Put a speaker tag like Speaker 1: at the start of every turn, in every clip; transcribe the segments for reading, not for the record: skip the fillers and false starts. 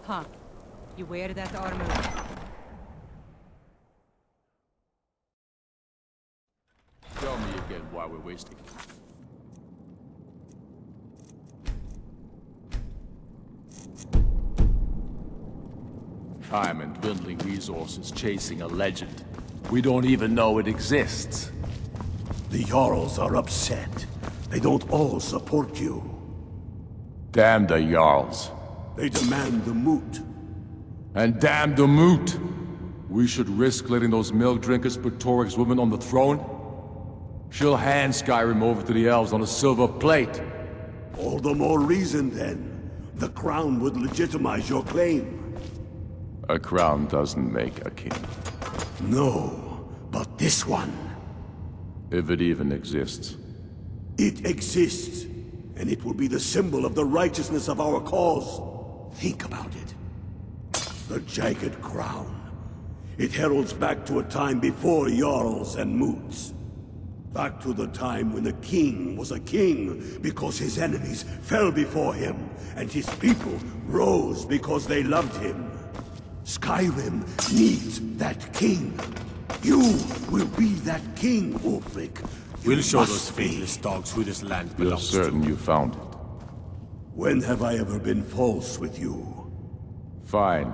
Speaker 1: Huh. You wear that armor.
Speaker 2: Tell me again why we're wasting it. Time and dwindling resources chasing a legend. We don't even know it exists.
Speaker 3: The Jarls are upset. They don't all support you.
Speaker 2: Damn the Jarls.
Speaker 3: They demand the moot.
Speaker 2: And damn the moot! We should risk letting those milk drinkers put Torik's woman on the throne? She'll hand Skyrim over to the elves on a silver plate.
Speaker 3: All the more reason, then. The crown would legitimize your claim.
Speaker 2: A crown doesn't make a king.
Speaker 3: No, but this one.
Speaker 2: If it even exists.
Speaker 3: It exists, and it will be the symbol of the righteousness of our cause. Think about it. The jagged crown. It heralds back to a time before Jarls and Moots. Back to the time when a king was a king because his enemies fell before him, and his people rose because they loved him. Skyrim needs that king. You will be that king, Ulfric.
Speaker 4: We'll show those faithless dogs who this land
Speaker 2: You're
Speaker 4: belongs
Speaker 2: certain
Speaker 4: to.
Speaker 2: you found it?
Speaker 3: When have I ever been false with you?
Speaker 2: Fine.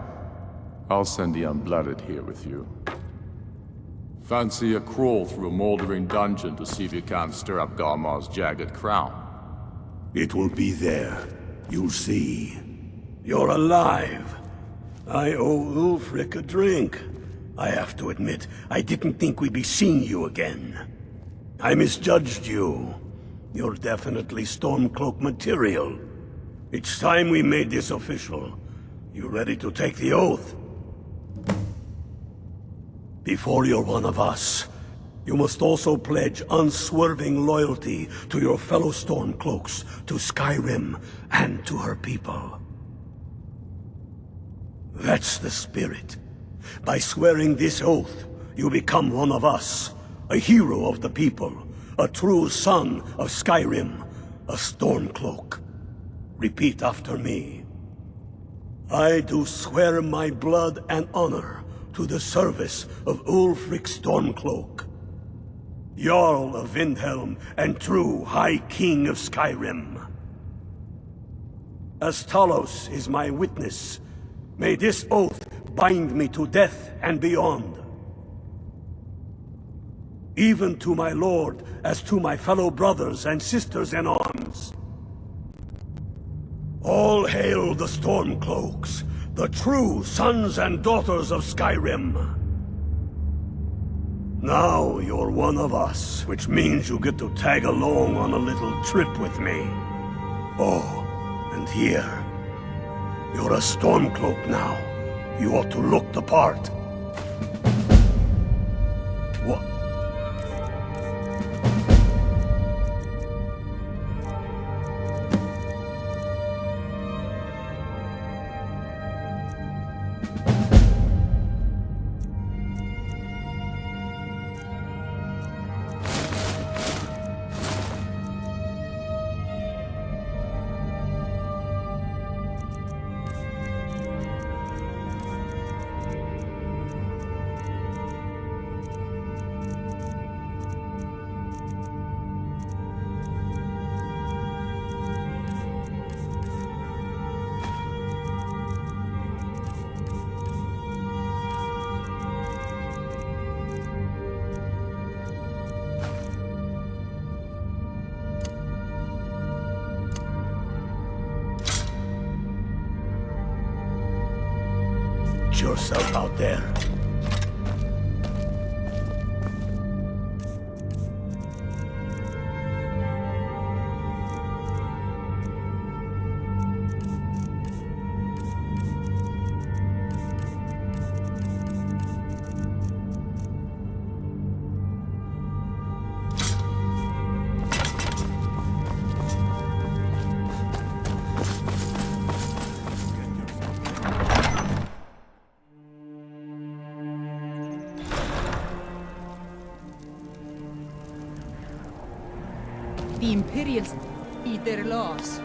Speaker 2: I'll send the unblooded here with you. Fancy a crawl through a moldering dungeon to see if you can't stir up Garmar's jagged crown.
Speaker 3: It will be there. You'll see. You're alive. I owe Ulfric a drink. I have to admit, I didn't think we'd be seeing you again. I misjudged you. You're definitely Stormcloak material. It's time we made this official. You ready to take the oath? Before you're one of us, you must also pledge unswerving loyalty to your fellow Stormcloaks, to Skyrim, and to her people. That's the spirit. By swearing this oath, you become one of us, a hero of the people, a true son of Skyrim, a Stormcloak. Repeat after me. I do swear my blood and honor to the service of Ulfric Stormcloak, Jarl of Windhelm and true High King of Skyrim. As Talos is my witness, may this oath bind me to death and beyond. Even to my lord, as to my fellow brothers and sisters in arms. All hail the Stormcloaks, the true sons and daughters of Skyrim. Now you're one of us, which means you get to tag along on a little trip with me. Oh, and here. You're a Stormcloak now. You ought to look the part. What? Yourself out there.
Speaker 1: The Imperials eat their laws.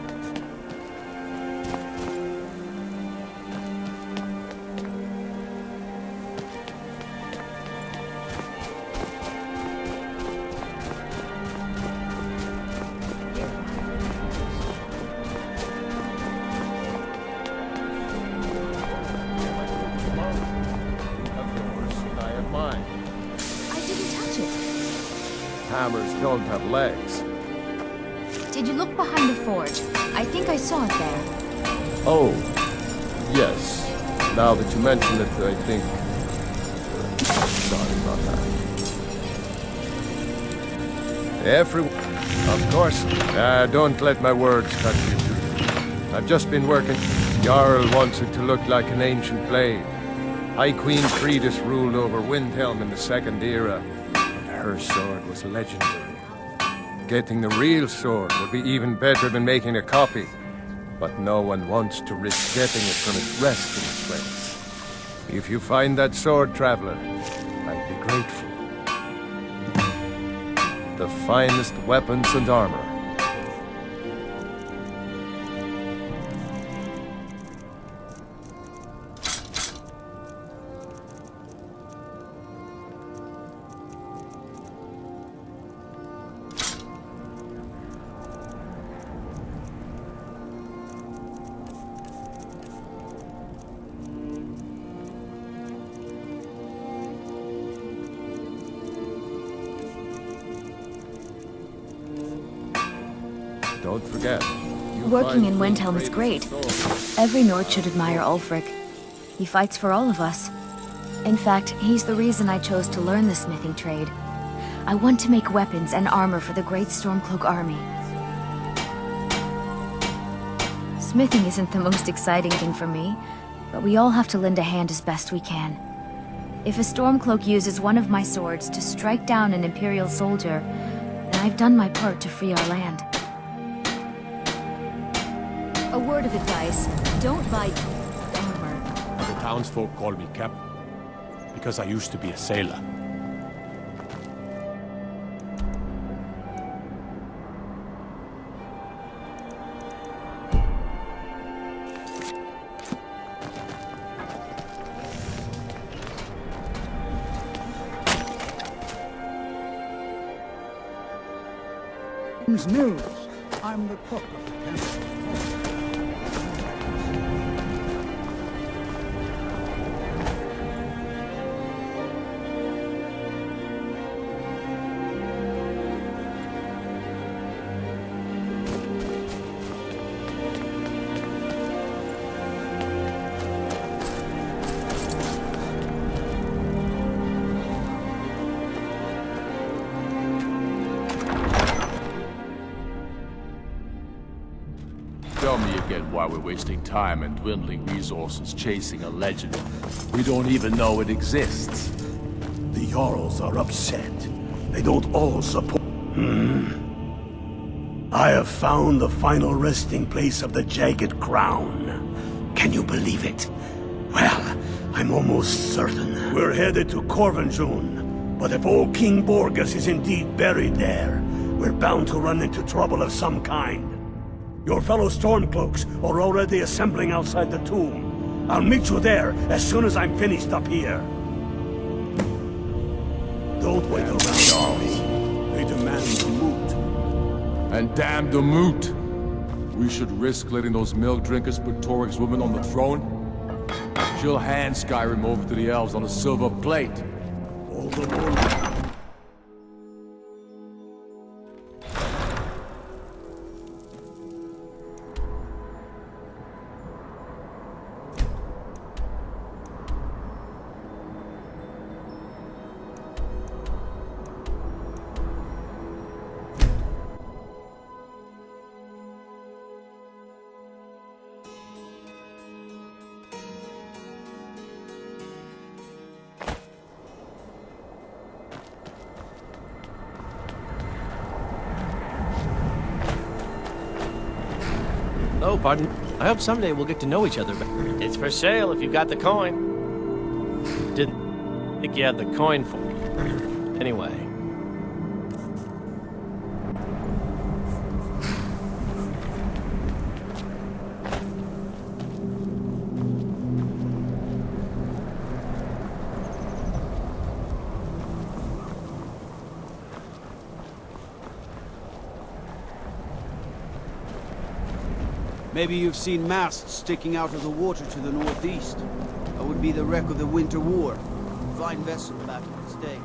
Speaker 5: hammers don't have legs.
Speaker 6: Did you look behind the forge? I think I saw it there.
Speaker 5: Oh, yes. Now that you mention it, I think... Sorry about that. Of course. Don't let my words cut you. I've just been working. Jarl wants it to look like an ancient blade. High Queen Fridis ruled over Windhelm in the Second Era, and her sword was legendary. Getting the real sword would be even better than making a copy, but no one wants to risk getting it from its resting place. If you find that sword, traveler, I'd be grateful. The finest weapons and armor. Don't forget.
Speaker 6: Working in Windhelm is great. Every Nord should admire Ulfric. He fights for all of us. In fact, he's the reason I chose to learn the smithing trade. I want to make weapons and armor for the great Stormcloak army. Smithing isn't the most exciting thing for me, but we all have to lend a hand as best we can. If a Stormcloak uses one of my swords to strike down an Imperial soldier, then I've done my part to free our land. A word of advice, don't buy armor.
Speaker 4: The townsfolk call me Cap, because I used to be a sailor.
Speaker 7: News. I'm the cook of the castle.
Speaker 2: Tell me again why we're wasting time and dwindling resources chasing a legend. We don't even know it exists.
Speaker 3: The Jarls are upset. They don't all support... I have found the final resting place of the Jagged Crown. Can you believe it? Well, I'm almost certain. We're headed to Corvinjun. But if old King Borgus is indeed buried there, we're bound to run into trouble of some kind. Your fellow Stormcloaks are already assembling outside the tomb. I'll meet you there as soon as I'm finished up here. Don't wait around, Charles. They demand the moot.
Speaker 2: And damn the moot! We should risk letting those milk drinkers put Torik's woman on the throne? She'll hand Skyrim over to the elves on a silver plate.
Speaker 3: All the more...
Speaker 8: Oh, pardon. I hope someday we'll get to know each other better. It's for sale if you've got the coin. Didn't think you had the coin for me. Anyway.
Speaker 9: Maybe you've seen masts sticking out of the water to the northeast. That would be the wreck of the Winter War. Fine vessel back in its day.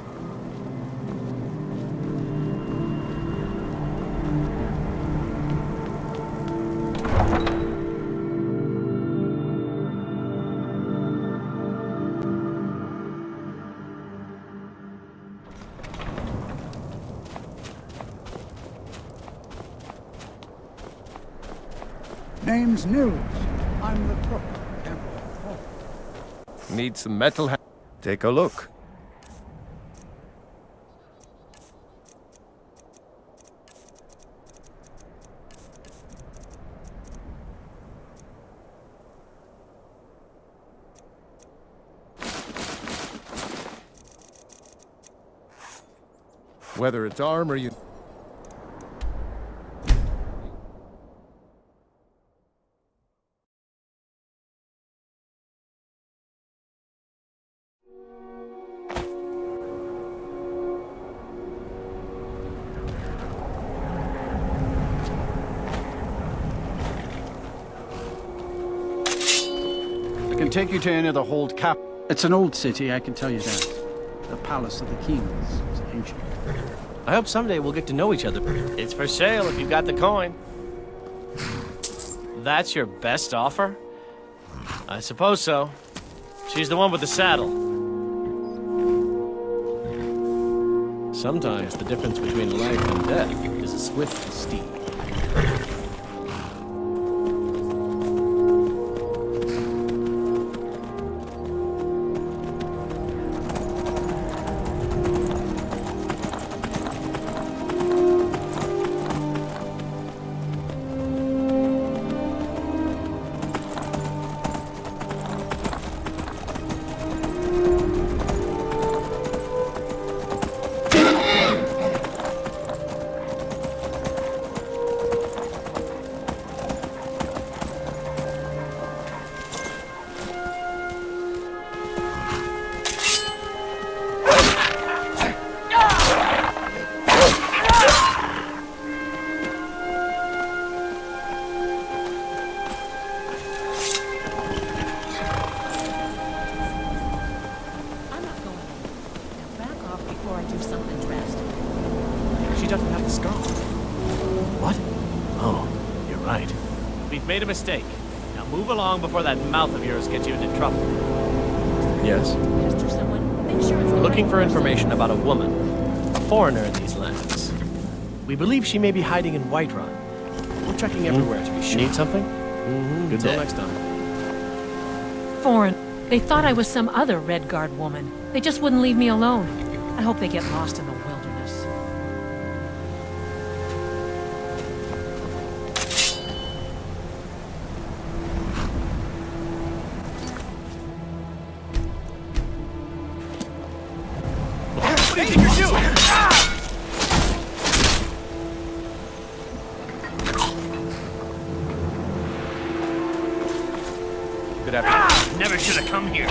Speaker 7: Name's Nils. I'm the cook of the temple.
Speaker 5: Need some metal. Take a look. Whether it's armor you...
Speaker 9: I can take you to any of the hold cap. It's an old city, I can tell you that. The palace of the kings is ancient.
Speaker 8: I hope someday we'll get to know each other. It's for sale if you've got the coin. That's your best offer? I suppose so. She's the one with the saddle. Sometimes the difference between life and death is a swift steed. She doesn't have the scar. What? Oh, you're right. We've made a mistake. Now move along before that mouth of yours gets you into trouble. Yes? We're looking for information about a woman, a foreigner in these lands. We believe she may be hiding in Whiterun. We're checking everywhere to be sure. Need something? Good day. Until next time.
Speaker 10: Foreign. They thought I was some other Red Guard woman. They just wouldn't leave me alone. I hope they get lost in the wilderness.
Speaker 8: What do you think you're doing? Good afternoon. Never should have come here.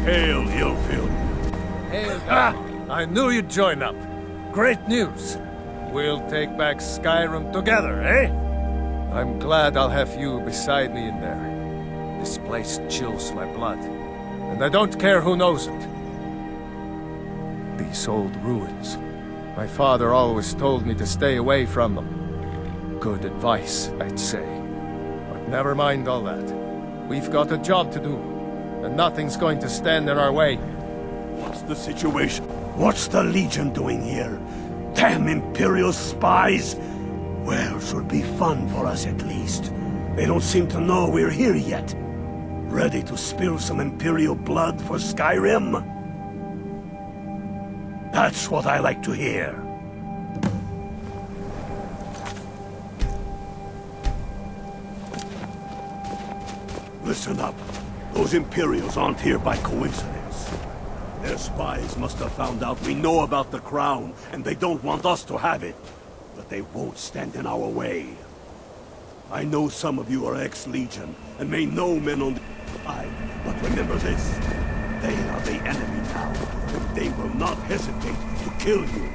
Speaker 3: Hail, Ilfield.
Speaker 5: Hail, I knew you'd join up. Great news. We'll take back Skyrim together, eh? I'm glad I'll have you beside me in there. This place chills my blood, and I don't care who knows it. These old ruins. My father always told me to stay away from them. Good advice, I'd say. But never mind all that. We've got a job to do, and nothing's going to stand in our way.
Speaker 3: What's the situation? What's the Legion doing here? Damn Imperial spies! Well, should be fun for us at least. They don't seem to know we're here yet. Ready to spill some Imperial blood for Skyrim? That's what I like to hear. Listen up. Those Imperials aren't here by coincidence. Their spies must have found out we know about the crown, and they don't want us to have it. But they won't stand in our way. I know some of you are ex-Legion, and may know men on the side, but remember this. They are the enemy now, and they will not hesitate to kill you.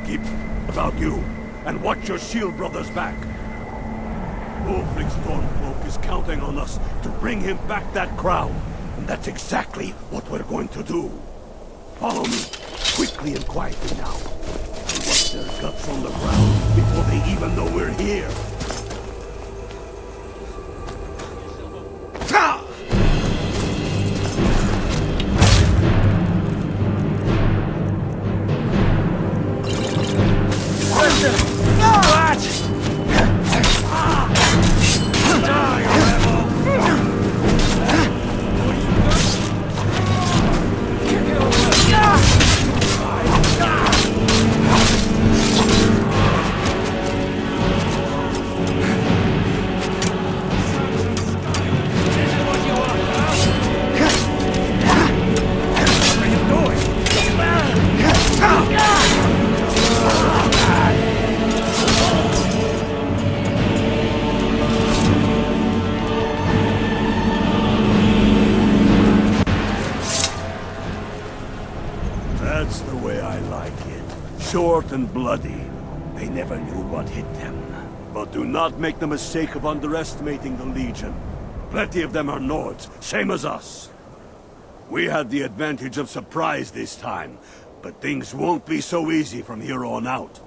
Speaker 3: Keep about you, and watch your shield brothers back. Ulfric Stormcloak is counting on us to bring him back that crown, and that's exactly what we're going to do. Follow me, quickly and quietly now. And watch their guts on the ground before they even know we're here. That's the way I like it. Short and bloody. They never knew what hit them. But do not make the mistake of underestimating the Legion. Plenty of them are Nords, same as us. We had the advantage of surprise this time, but things won't be so easy from here on out.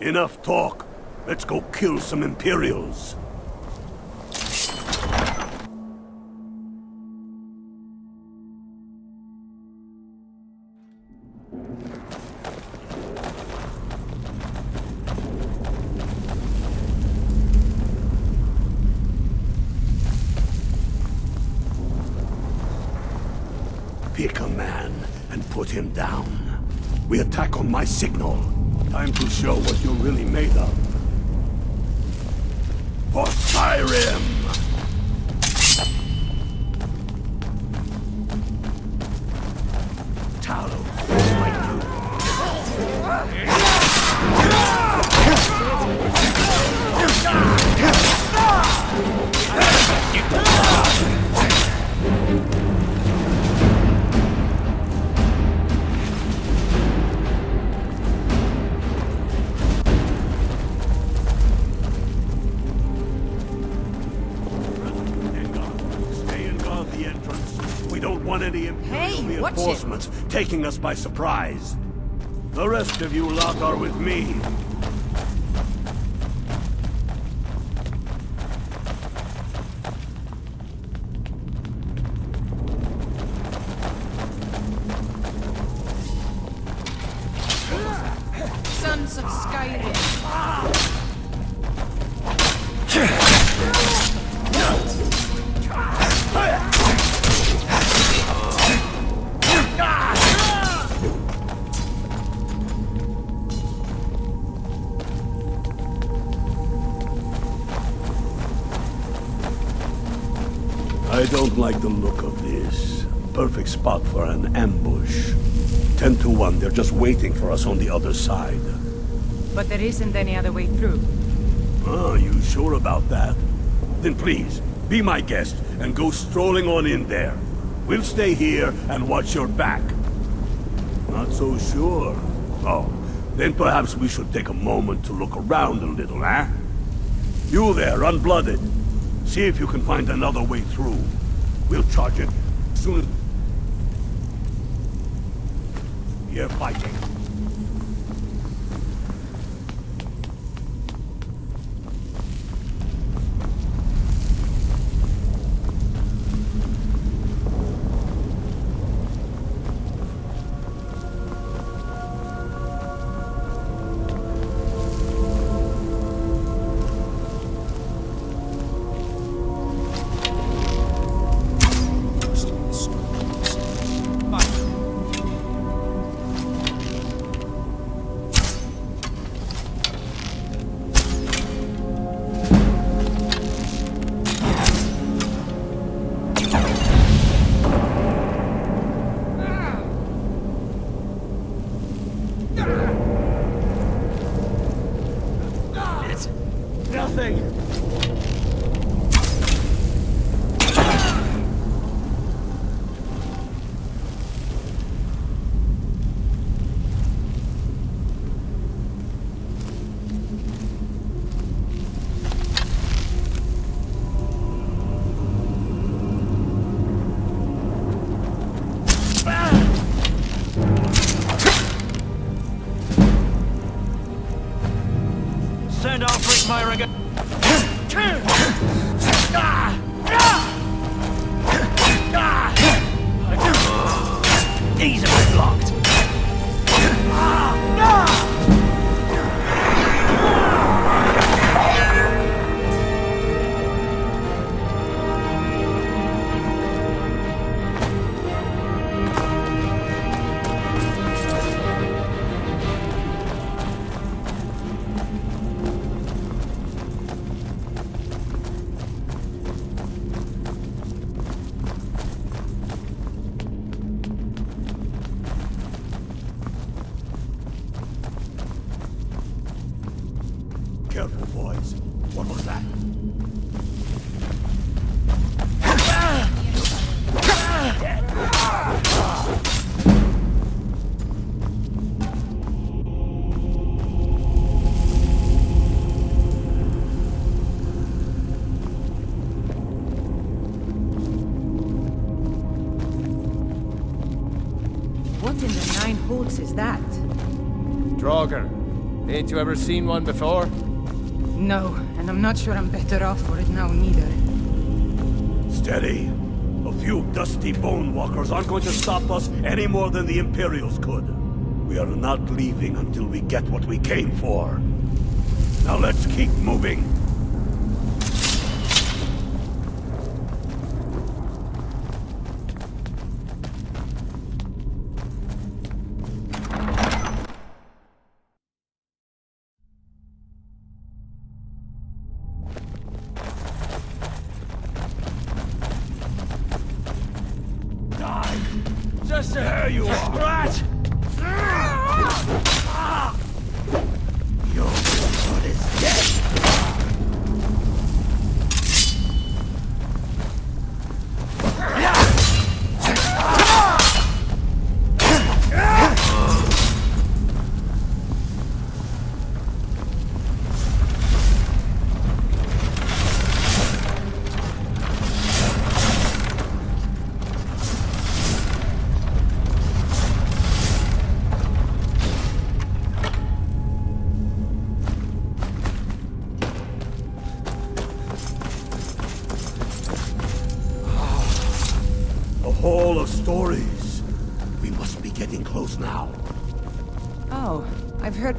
Speaker 3: Enough talk. Let's go kill some Imperials. Pick a man and put him down. We attack on my signal. Time to show what you're really made of. For Skyrim! Talos, like you. Any Imperial reinforcements taking us by surprise. The rest of you lot are with me.
Speaker 1: Sons of Skyrim. I don't like the look of this. Perfect spot for an ambush. 10 to 1, they're just waiting for us on the other side. But there isn't any other way through.
Speaker 3: Ah, you sure about that? Then please, be my guest and go strolling on in there. We'll stay here and watch your back. Not so sure. Oh, then perhaps we should take a moment to look around a little, eh? You there, unblooded. See if you can find another way through. We'll charge it as soon as... You're fighting.
Speaker 8: Send off Rick Myra again. These are blocked.
Speaker 3: Careful, boys. What was that?
Speaker 11: What in the nine holes is that?
Speaker 5: Draugr. Ain't you ever seen one before?
Speaker 11: No, and I'm not sure I'm better off for it now neither.
Speaker 3: Steady. A few dusty bone walkers aren't going to stop us any more than the Imperials could. We are not leaving until we get what we came for. Now let's keep moving.
Speaker 8: Just
Speaker 3: There you are!
Speaker 8: scratch!
Speaker 3: Your blood is dead! A hall of stories. We must be getting close now.
Speaker 11: Oh, I've heard...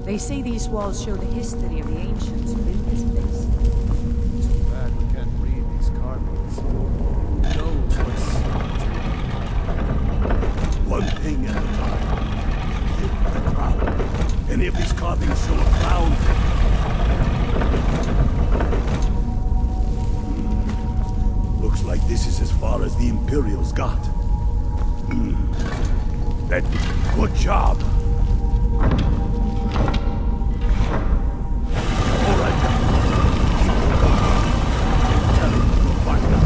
Speaker 11: They say these walls show the history of the ancients who built this place.
Speaker 5: Too bad we can't read these carvings. Who knows what's...
Speaker 3: One thing at a time. Hit for the crown. Any of these carvings show a crown. Looks like this is as far as the Imperials got. That... Good job. All right. Keep your guard. Tell him we'll find out.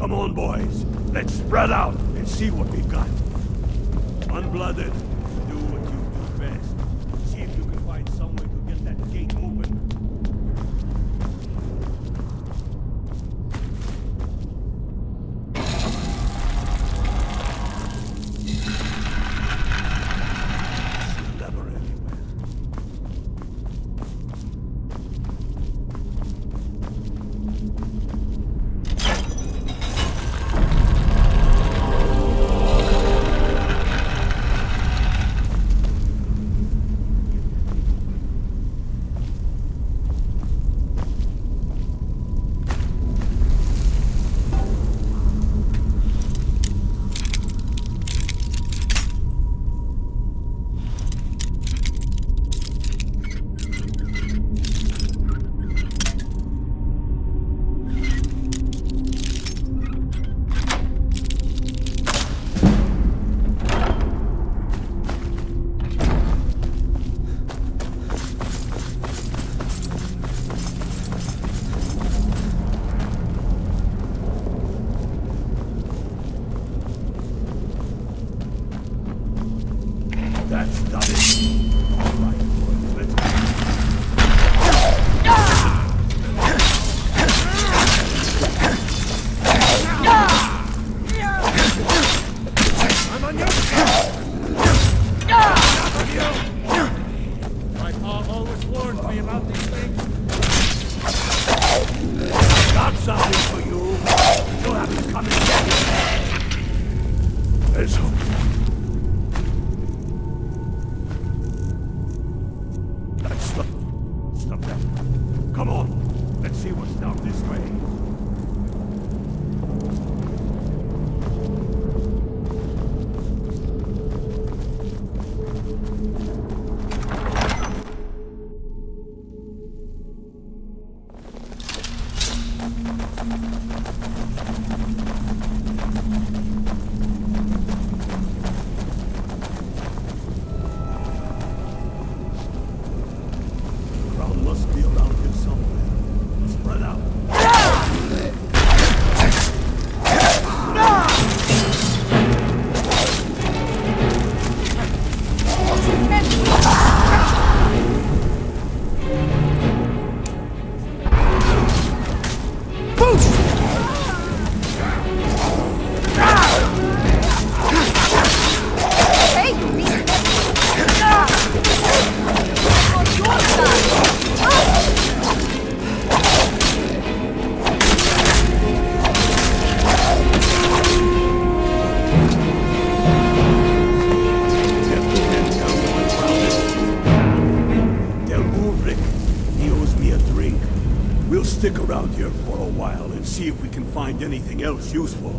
Speaker 3: Come on, boys. Let's spread out and see what we've got. Unblooded, do what you do best. See if you can find some way to get that gate open. Lever everywhere. That's done it. All right, boys, let's go. I'm on your side. Enough of you. My pa always warned me about these things. Got something for you. You'll have to come and get it. Let's hope. Stop that. Come on. Let's see what's down this way. Must be around here somewhere. Spread out. We'll stick around here for a while and see if we can find anything else useful.